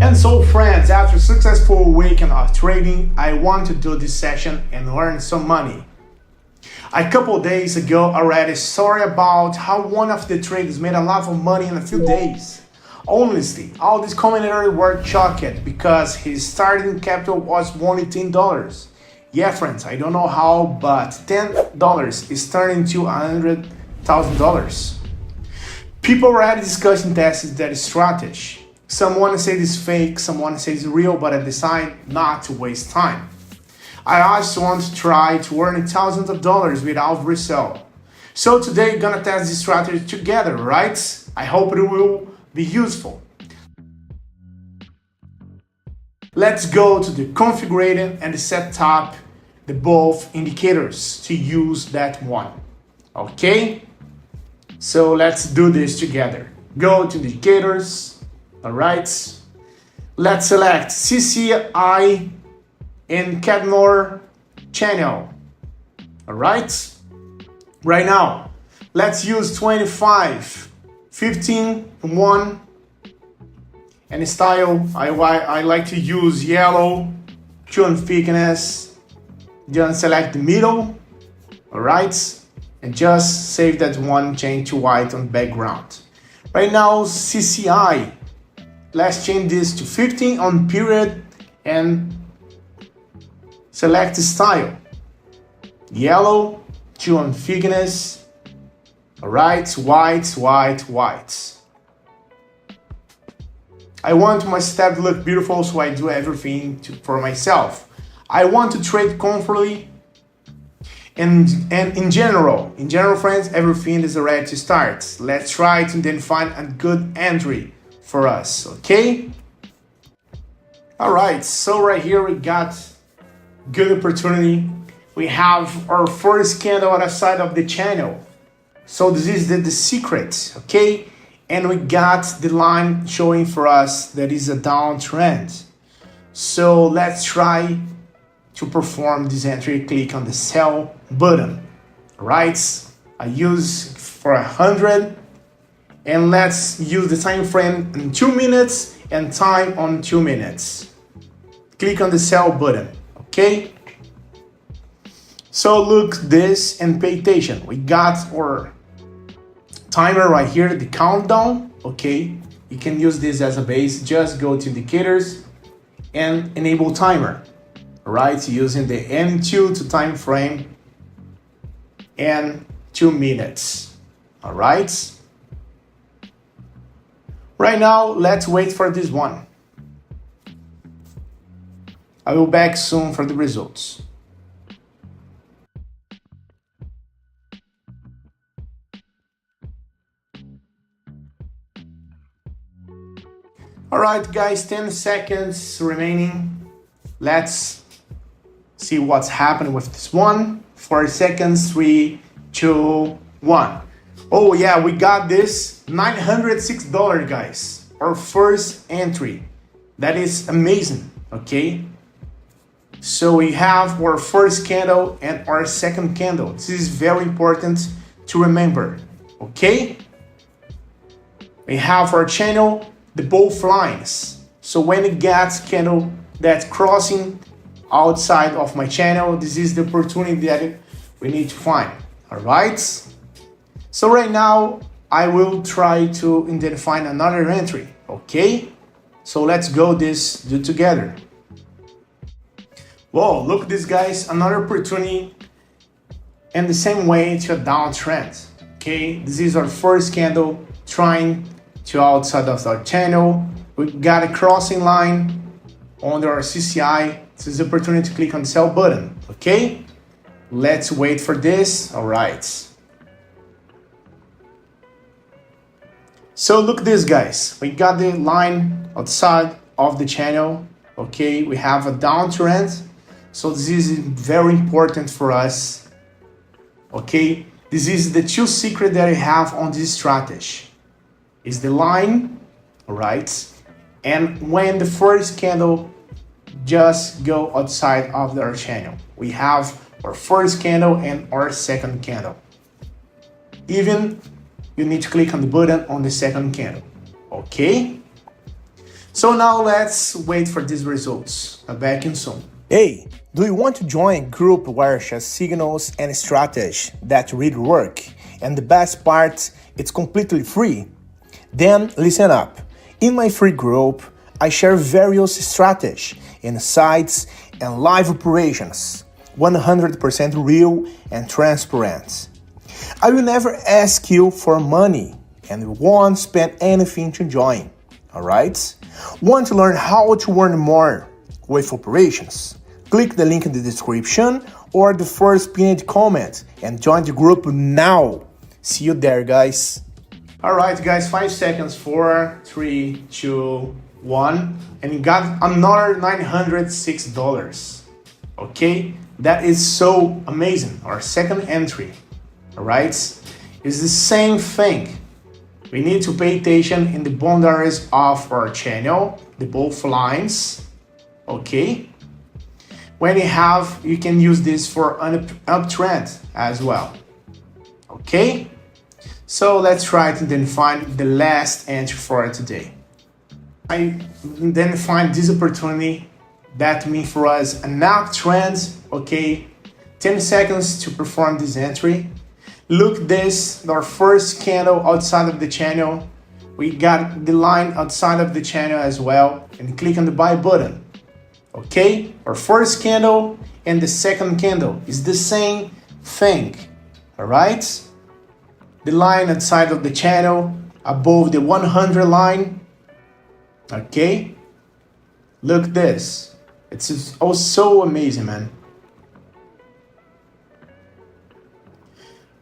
And so friends, after a successful weekend of trading, I want to do this session and earn some money. A couple days ago I read a story about how one of the traders made a lot of money in a few days. Honestly, all these commentators were shocked because his starting capital was only $10. Yeah friends, I don't know how, but $10 is turning to $100,000. People already discussing testing that strategy. Someone says it's fake, someone says it's real, but I decide not to waste time. I also want to try to earn thousands of dollars without resell. So today we're gonna test this strategy together, right? I hope it will be useful. Let's go to the configuring and set up the both indicators to use that one. Okay? So let's do this together. Go to the indicators. All right, let's select CCI and Keltner Channel. All right, right now, let's use 25, 15, 1, and style. I like to use yellow, tune thickness, just select the middle, all right, and just save that one, change to white on background. Right now, CCI. Let's change this to 15 on period and select style. Yellow, 2 on thickness. Alright, white. I want my step to look beautiful, so I do everything for myself. I want to trade comfortably and in general friends, everything is ready to start. Let's try to then find a good entry for us, okay? All right, so right here we got good opportunity. We have our first candle on the side of the channel. So this is the secret, okay? And we got the line showing for us that is a downtrend. So let's try to perform this entry. Click on the sell button, all right? I use for 100. And let's use the time frame in 2 minutes and time on 2 minutes. Click on the sell button, okay? So look this and pay attention. We got our timer right here, the countdown, okay? You can use this as a base. Just go to indicators and enable timer, all right? Using the M2 to time frame and 2 minutes, all right? Right now, let's wait for this one. I will back soon for the results. All right, guys, 10 seconds remaining. Let's see what's happening with this one. 4 seconds, 3, 2, 1. Oh yeah, we got this $906, guys. Our first entry. That is amazing, okay? So we have our first candle and our second candle. This is very important to remember, okay? We have our channel, the both lines. So when it gets candle that's crossing outside of my channel, this is the opportunity that we need to find, all right? So right now, I will try to identify another entry, okay? So let's do together. Whoa, look at this, guys, another opportunity in the same way to a downtrend, okay? This is our first candle trying to outside of our channel. We got a crossing line under our CCI. This is the opportunity to click on the sell button, okay? Let's wait for this, all right. So look this, guys, we got the line outside of the channel, okay? We have a downtrend, so this is very important for us, okay? This is the two secret that I have on this strategy. Is the line, all right? And when the first candle just go outside of our channel, we have our first candle and our second candle. Even you need to click on the button on the second candle, okay? So now let's wait for these results. I'll back in soon. Hey, do you want to join a group where share signals and strategies that really work? And the best part, it's completely free. Then listen up. In my free group, I share various strategies, insights, and live operations, 100% real and transparent. I will never ask you for money and won't spend anything to join. Alright? Want to learn how to earn more with operations? Click the link in the description or the first pinned comment and join the group now. See you there, guys. Alright, guys, 5 seconds. 4, 3, 2, 1. And you got another $906. Okay? That is so amazing. Our second entry. Alright? It's the same thing. We need to pay attention in the boundaries of our channel, the both lines. Okay? When you can use this for an uptrend as well. Okay? So let's try to then find the last entry for today. I then find this opportunity that means for us an uptrend. Okay? 10 seconds to perform this entry. Look this, our first candle outside of the channel. We got the line outside of the channel as well. And click on the buy button. Okay? Our first candle and the second candle is the same thing. Alright? The line outside of the channel above the 100 line. Okay? Look this. It's so amazing, man.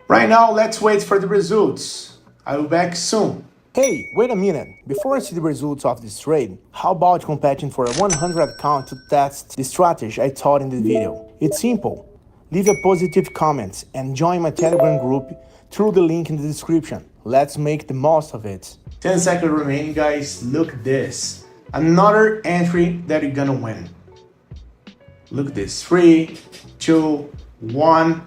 Right now, let's wait for the results. I'll be back soon. Hey, wait a minute. Before I see the results of this trade, how about competing for a 100 account to test the strategy I taught in the video? It's simple. Leave a positive comment and join my Telegram group through the link in the description. Let's make the most of it. 10 seconds remaining, guys. Look this. Another entry that you're gonna win. Look this. 3, 2, 1.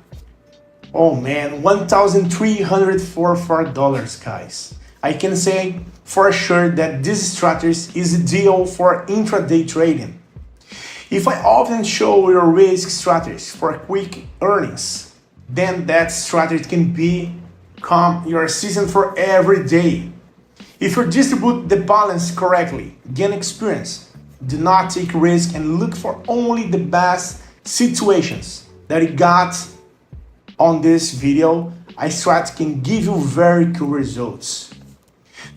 Oh man, $1,344, guys. I can say for sure that this strategy is ideal for intraday trading. If I often show your risk strategies for quick earnings, then that strategy can become your season for every day. If you distribute the balance correctly, gain experience, do not take risk and look for only the best situations that you got on this video, a strategy can give you very cool results.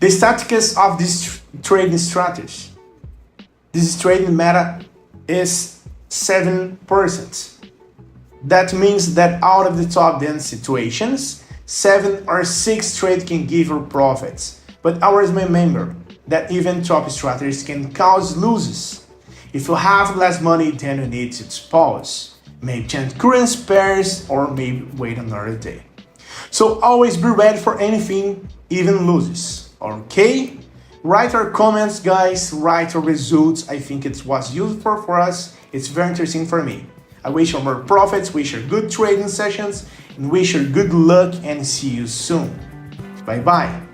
The statistics of this trading strategy, this trading meta is 7%. That means that out of the top 10 situations, 7 or 6 trades can give you profits. But always remember that even top strategies can cause losses. If you have less money, then you need to pause. Maybe change currency pairs or maybe wait another day. So always be ready for anything, even losses. Okay? Write our comments, guys. Write our results. I think it was useful for us. It's very interesting for me. I wish you more profits, wish you good trading sessions, and wish you good luck and see you soon. Bye bye.